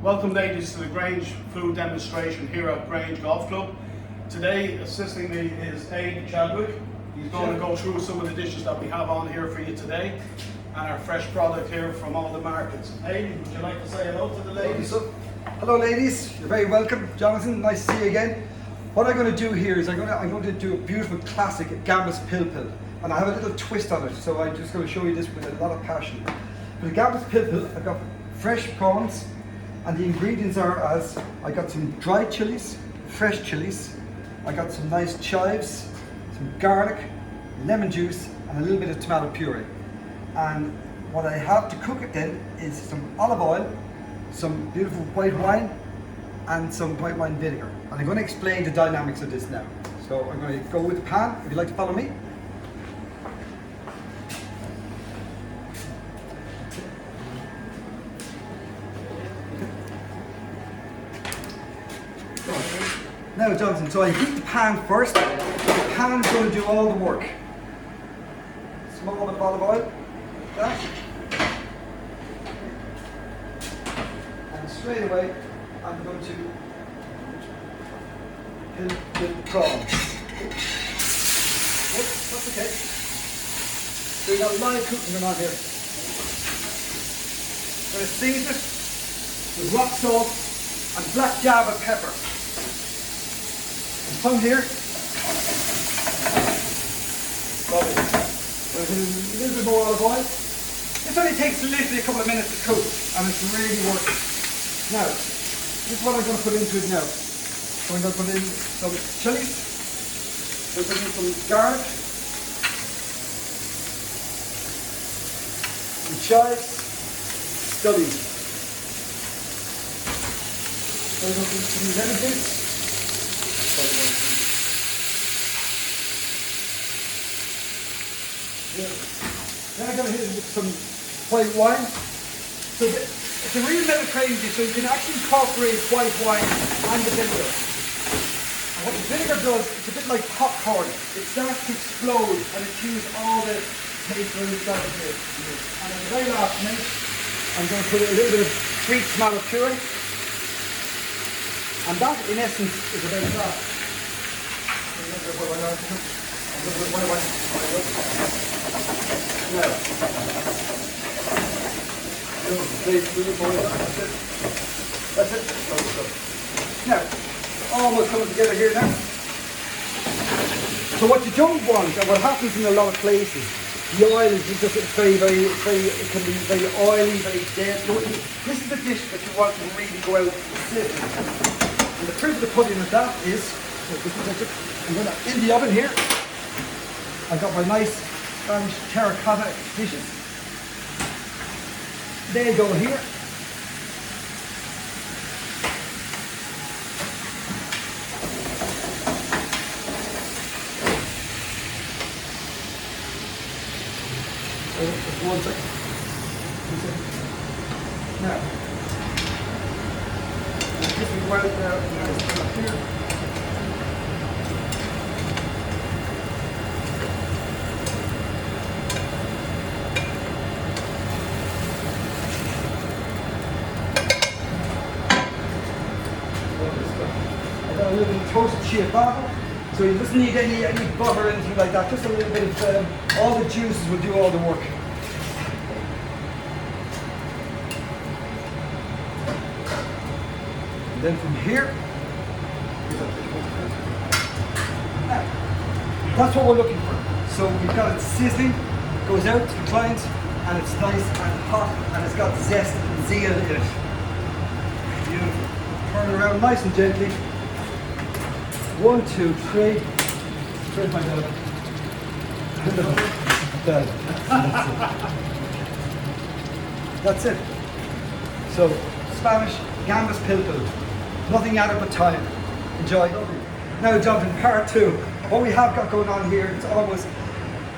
Welcome ladies to the Grange food demonstration here at Grange Golf Club. Today assisting me is Aid Chadwick. He's going to go through some of the dishes that we have on here for you today and our fresh product here from all the markets. Aid, would you like to say hello to the ladies? Hello ladies, you're very welcome. Jonathan, nice to see you again. What I'm going to do here is I'm going to do a beautiful classic Gambas Pil Pil, and I have a little twist on it, so I'm just going to show you this with a lot of passion. For the Gambas Pil Pil, I've got fresh prawns, and the ingredients are as I got some dried chilies, fresh chilies, I got some nice chives, some garlic, lemon juice, and a little bit of tomato puree. And what I have to cook it then is some olive oil, some beautiful white wine, and some white wine vinegar. And I'm going to explain the dynamics of this now. So I'm going to go with the pan, if you'd like to follow me. Now Jonathan, so I heat the pan first. The pan's going to do all the work. Small bit of olive oil, like that. And straight away I'm going to pil the prawn. Oops, that's okay. So we've got live cooking going on here. I'm going to season it with rock salt and black Java pepper. And from here, there's a little bit more olive oil. This only takes literally a couple of minutes to cook, and it's really worth it. Now, this is what I'm going to put into it now. So I'm going to put in some chilies, I'm going to put in some garlic, some chives, studied. So I'm going to put some lemon juice. Then I'm going to hit it with some white wine. So it's a real Mediterranean dish, so you can actually incorporate white wine and the vinegar. And what the vinegar does, it's a bit like popcorn. It starts to explode and it chews all the taste from the start of it. And at the very last minute, I'm going to put a little bit of sweet tomato puree. And that, in essence, is about that. Now, that's it. Now, almost coming together here now. So what you don't want, and what happens in a lot of places, the oil is just it can be very oily, very dense. This is the dish that you want to really go out sizzling. And the proof of the pudding of that is, I'm going to, in the oven here, I've got my nice Spanish terracotta dishes. They go here. Just 1 second. 2 seconds. Now, this will go out here. I got a little bit of toasted ciabatta, so you doesn't need any butter or anything like that. Just a little bit of all the juices will do all the work. And then from here, that's what we're looking for. So we've got it sizzling, goes out to the client, and it's nice and hot, and it's got zest and zeal in it. Beautiful. Turn it around nice and gently. 1, 2, 3. Where's my dog? That's it. So, Spanish Gambas Pil Pil. Nothing added but time. Enjoy. Now, Jonathan, part 2. What we have got going on here is almost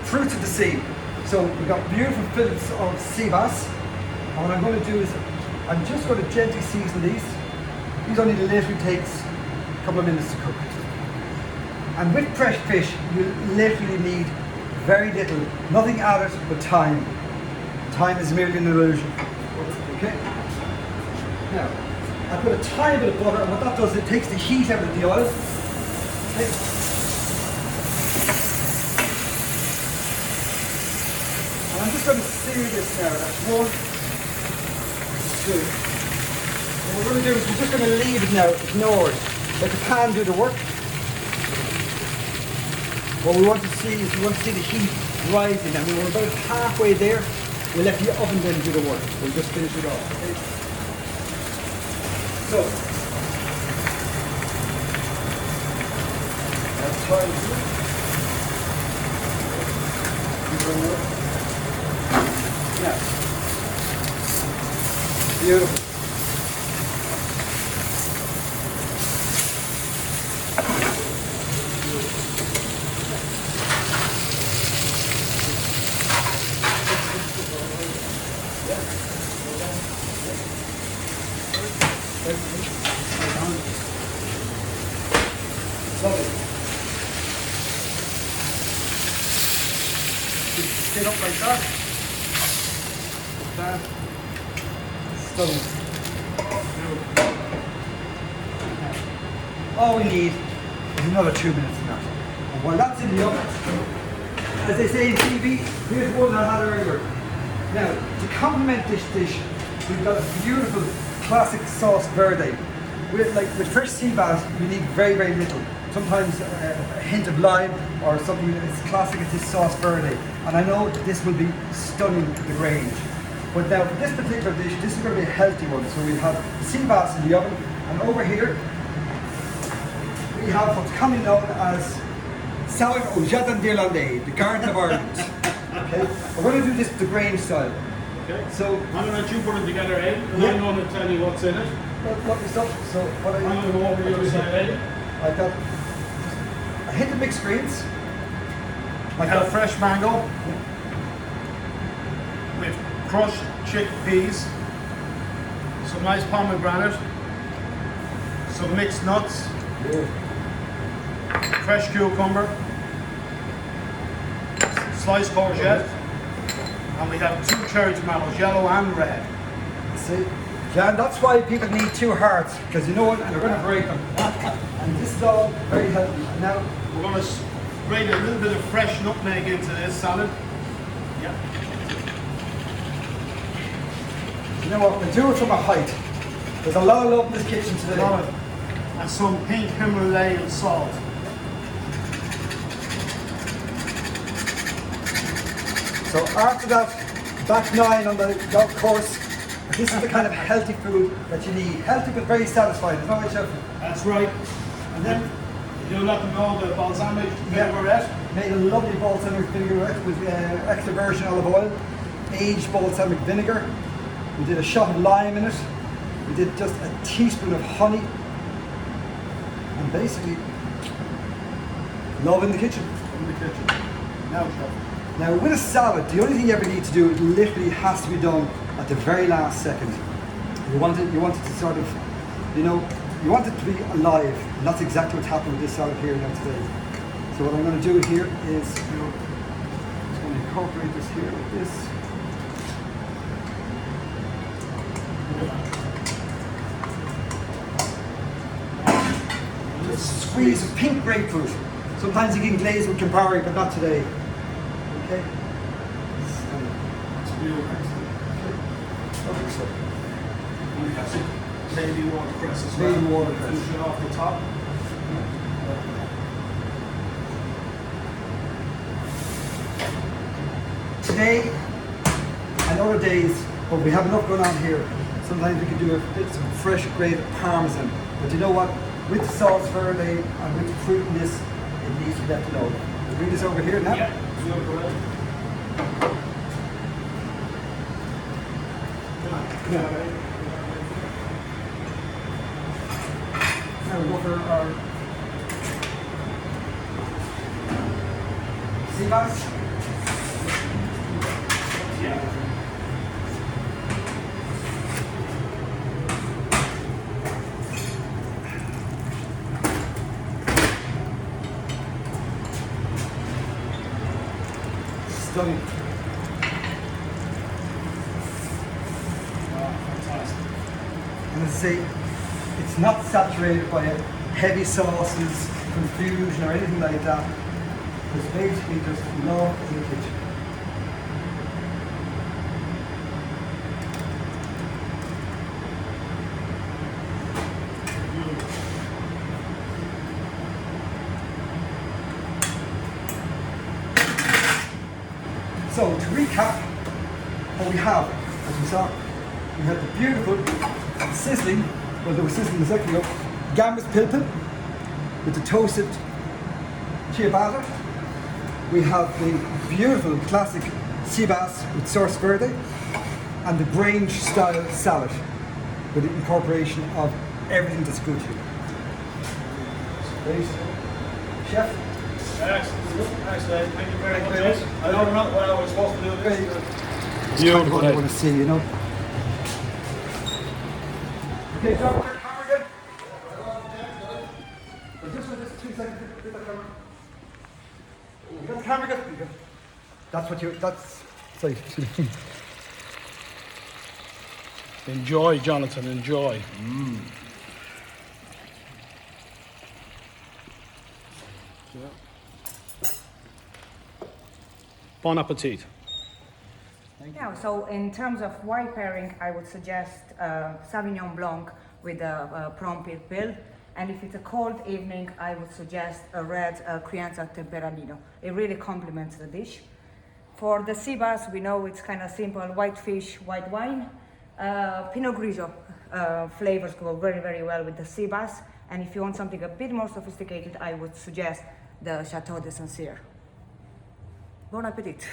fruits of the sea. So we've got beautiful fillets of sea bass. And what I'm going to do is I'm just going to gently season these. These only literally takes a couple of minutes to cook. And with fresh fish, you literally need very little, nothing added but time. Time is merely an illusion. Okay? Now, I put a tiny bit of butter, and what that does, it takes the heat out of the oil. Okay. And I'm just going to sear this now. That's 1, 2. And what we're going to do is we're just going to leave it now, ignored. Let the pan do the work. What we want to see is we want to see the heat rising, and when we're about halfway there, we'll let the oven then do the work. We'll just finish it off. Okay? So, that's time here. Yeah. Beautiful. Lovely. Get up like that. That. Stunning. All we need is another 2 minutes in that. And while that's in the oven, as they say in TV, here's one I had earlier. Now, to complement this dish, we've got a beautiful classic sauce verde. With fresh sea bass, you need very, very little. Sometimes a hint of lime or something that's classic is this sauce verde. And I know that this will be stunning to the range. But now for this particular dish, this is going to be a healthy one. So we have sea bass in the oven, and over here we have what's commonly known as salad au jardin d'Irlandais, the Garden of Ireland. Okay, we're going to do this the grain style. Okay. So I'm going to let you put it together, Ed, and Yeah. I'm going to tell you what's in it. lovely stuff. So what I'm going to go over the other side, Ed. I got a hint of mixed greens. I have fresh mango with crushed chickpeas, some nice pomegranate, some mixed nuts, fresh cucumber, sliced courgette, and we have 2 cherry tomatoes, yellow and red. See, Jan, that's why people need 2 hearts, because you know what, they're going to break them. And this is all very healthy. Now, We're going to grate a little bit of fresh nutmeg into this salad. Yeah. you know what, we do it from a height. There's a lot of love in this kitchen today. And some pink Himalayan salt. So after that back 9 on the golf course, this is the kind of healthy food that you need. Healthy but very satisfying. Is that right, Chef? That's right. And then You let them know the balsamic Yeah. vinaigrette. made a lovely balsamic vinaigrette with extra virgin olive oil, aged balsamic vinegar. We did a shot of lime in it. We did just a teaspoon of honey. And basically, love in the kitchen. In the kitchen. Now, Chef. Now with a salad, the only thing you ever need to do, it literally has to be done at the very last second. You want it to sort of, you want it to be alive. And that's exactly what's happened with this salad here now today. So what I'm going to do here is, just going to incorporate this here like this. Just squeeze a pink grapefruit. Sometimes you can glaze with Campari, but not today. Okay? It's beautiful. Lovely stuff. And we have some baby watercress as Baby well. watercress. Finish it off the top. Today and other days, but we have enough going on here. Sometimes we could do some fresh grated parmesan. But you know what? With the sauce verde and with the fruitiness, it needs to be left alone. We'll bring this over here now. Yeah. Beautiful. Now we go for our sea bass. Yeah. Stunning. Wow, fantastic. And as I say, It's not saturated by heavy sauces, confusion or anything like that. It's basically just love in the kitchen. So to recap what we have, as we saw, we had the beautiful, sizzling, well they were sizzling a second ago, Gambas Pil Pil with the toasted chia batter. We have the beautiful classic Seabass with sauce verde and the Grange style salad with the incorporation of everything that's good here. Great. Chef. Excellent. Thank you very much. I don't know what I was supposed to do this. Beautiful. I want to see, you know. Okay, John, where's the camera again? Just for this 2 seconds, get the camera. You got the camera again? That's what that's, sorry. Enjoy, Jonathan, enjoy. Bon appetit. Yeah, so in terms of wine pairing, I would suggest Sauvignon Blanc with a prawn pil pil. And if it's a cold evening, I would suggest a red Crianza Temperamino. It really complements the dish. For the sea bass, we know it's kind of simple: white fish, white wine. Pinot Grigio flavors go very, very well with the sea bass. And if you want something a bit more sophisticated, I would suggest the Chateau de Saint-Cyr. Bon appetit.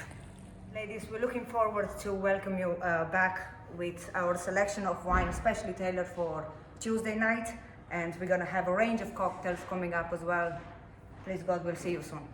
Ladies, we're looking forward to welcome you back with our selection of wine, especially tailored for Tuesday night. And we're gonna have a range of cocktails coming up as well. Please God, we'll see you soon.